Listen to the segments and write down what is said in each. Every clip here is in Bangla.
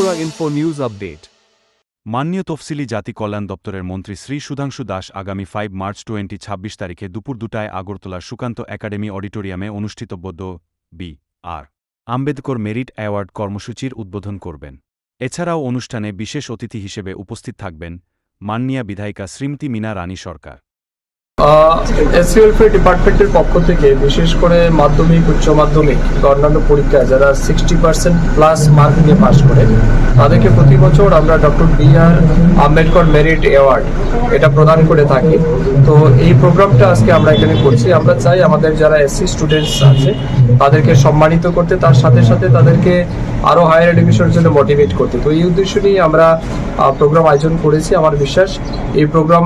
Tripura Info News Update. মাননীয় তফসিলি জাতি কল্যাণ দপ্তরের মন্ত্রী শ্রী সুধাংশু দাস আগামী 5 মার্চ 2026 তারিখে দুপুর 2টায় আগরতলার সুকান্ত একাডেমি অডিটোরিয়ামে অনুষ্ঠিতব্য বি. আর. আম্বেদকর মেরিট অ্যাওয়ার্ড কর্মসূচির উদ্বোধন করবেন। এছাড়াও অনুষ্ঠানে বিশেষ অতিথি হিসেবে উপস্থিত থাকবেন মাননীয়া বিধায়িকা শ্রীমতী মীনা রানী সরকার। এসইএলপি ডিপার্টমেন্টের পক্ষ থেকে বিশেষ করে মাধ্যমিক উচ্চ মাধ্যমিক অন্যান্য পরীক্ষায় যারা 60% প্লাস মার্ক নিয়ে পাশ করে তাদেরকে প্রতি বছর আমরা ডক্টর বি আর আম্বেদকর মেরিট অ্যাওয়ার্ড এটা প্রদান করে থাকি। তো এই প্রোগ্রামটা আজকে আমরা এখানে করছি। আমরা চাই আমাদের যারা এসসি স্টুডেন্টস আছে তাদেরকে সম্মানিত করতে, তার সাথে সাথে তাদেরকে আরো হায়ার এডুকেশনের জন্য মোটিভেট করতে। তো এই উদ্দেশ্য নিয়ে আমরা প্রোগ্রাম আয়োজন করেছি। আমার বিশ্বাস এই প্রোগ্রাম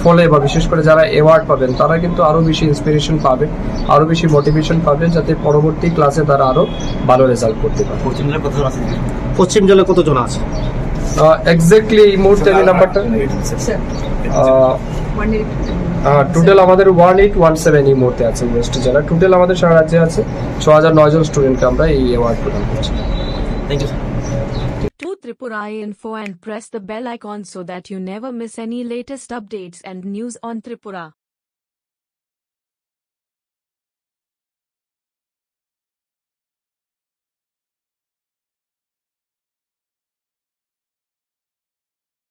ফলে বা বিশেষ করে যারা অ্যাওয়ার্ড পাবেন তারা কিন্তু আরো বেশি ইন্সপিরেশন পাবে, আরো বেশি মোটিভেশন পাবে, যাতে পরবর্তী ক্লাসে তারা আরো ভালো রেজাল্ট করতে পারে। পশ্চিম জেলায় কতজন আছে এক্স্যাক্টলি এই মুহূর্তে আমি নাম্বারটা টোটাল আমাদের 1817 এই মুহূর্তে আছে ওয়েস্ট জেলা। টোটাল আমাদের সারা রাজ্যে আছে 6009 জন স্টুডেন্টকে আমরা এই অ্যাওয়ার্ড প্রদান করছি। Thank you To Tripura Info and press the bell icon so that you never miss any latest updates and news on Tripura.